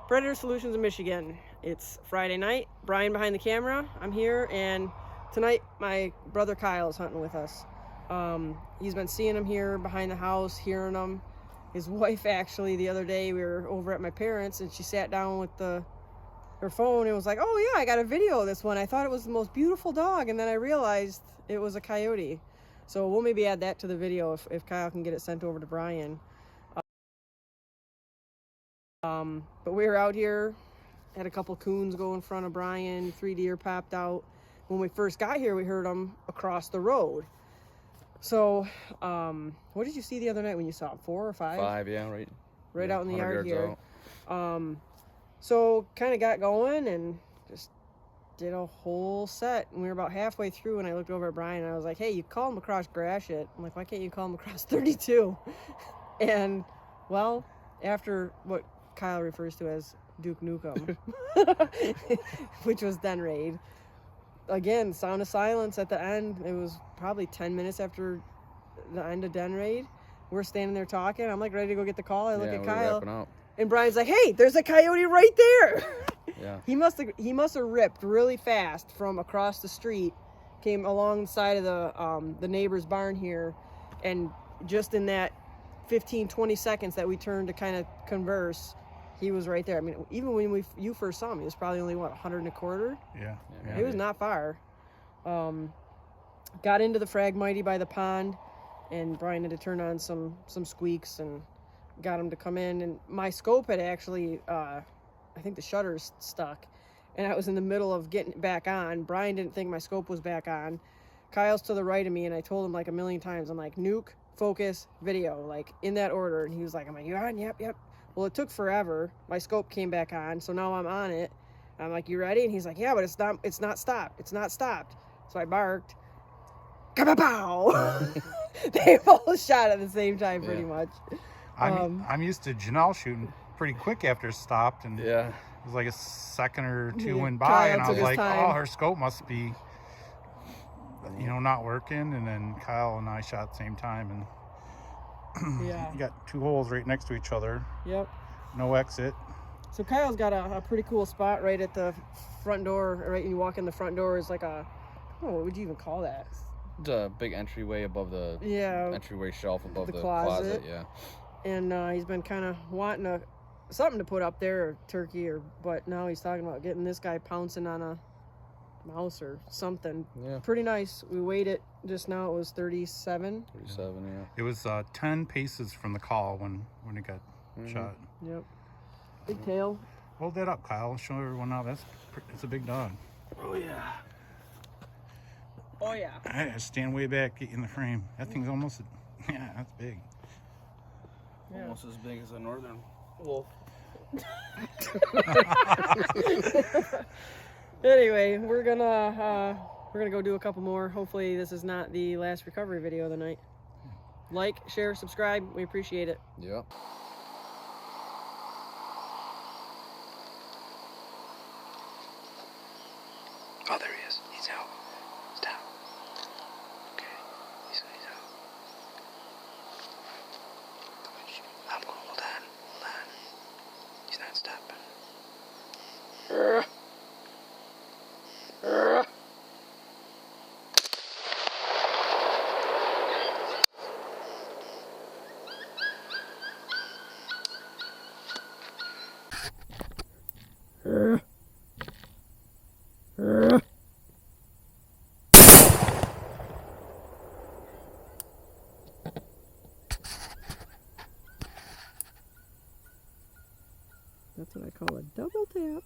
Predator Solutions in Michigan. It's Friday night. Brian behind the camera. I'm here, and tonight my brother Kyle is hunting with us. He's been seeing him here behind the house, hearing him. His wife, actually, the other day we were over at my parents, and she sat down with her phone and was like, "Oh yeah, I got a video of this one. I thought it was the most beautiful dog, and then I realized it was a coyote." So we'll maybe add that to the video if Kyle can get it sent over to Brian. But we were out here, had a couple coons go in front of Brian, 3 deer popped out. When we first got here, we heard them across the road. So, what did you see the other night when you saw them? 4 or 5? 5, yeah, right out in the yard here. Out. So kind of got going and just did a whole set. And we were about halfway through, and I looked over at Brian and I was like, "Hey, you call them across Gratiot." I'm like, "Why can't you call them across 32? And well, after what Kyle refers to as Duke Nukem, which was den raid. Again, sound of silence at the end. It was probably 10 minutes after the end of den raid. We're standing there talking. I'm like ready to go get the call. I look at Kyle, and Brian's like, "Hey, there's a coyote right there." Yeah. He must have ripped really fast from across the street, came alongside of the neighbor's barn here, and just in that 15-20 seconds that we turned to kind of converse, he was right there. I mean, even when you first saw him, he was probably only, what, 125? Yeah. He was not far. Got into the Fragmighty by the pond, and Brian had to turn on some squeaks and got him to come in. And my scope had actually, I think the shutter's stuck, and I was in the middle of getting it back on. Brian didn't think my scope was back on. Kyle's to the right of me, and I told him like a million times, I'm like, nuke, focus, video, like in that order. And he was like, "I'm like, you on?" Yep. Well, it took forever. My scope came back on, so now I'm on it. I'm like, "You ready?" And he's like, "Yeah, but it's not stopped. It's not stopped." So I barked. Kapow! They both shot at the same time, pretty much. I'm used to Janelle shooting pretty quick after it stopped, and it was like a second or two went by, Kyle and I was like, time. "Oh, her scope must be, not working." And then Kyle and I shot at the same time, and you got 2 holes right next to each other. Yep. No exit. So Kyle's got a pretty cool spot right at the front door. Right when you walk in the front door is like what would you even call that? It's a big entryway above the entryway shelf above the closet. Yeah. And he's been kind of wanting something to put up there, or turkey, but now he's talking about getting this guy pouncing on a mouse or something. Yeah. Pretty nice. We weighed it just now. It was 37. 37, yeah. It was 10 paces from the call when it got shot. Yep. Big tail. Hold that up, Kyle. Show everyone now. It's a big dog. Oh yeah. Oh yeah. I had to stand way back, get in the frame. That thing's almost, that's big. Yeah. Almost as big as a northern wolf. Anyway, we're gonna go do a couple more. Hopefully this is not the last recovery video of the night. Like, share, subscribe. We appreciate it. Yep. Oh, there he is. He's out. Stop. Okay. He's out. I'm going to hold on. He's not stopping. That's what I call a double tap.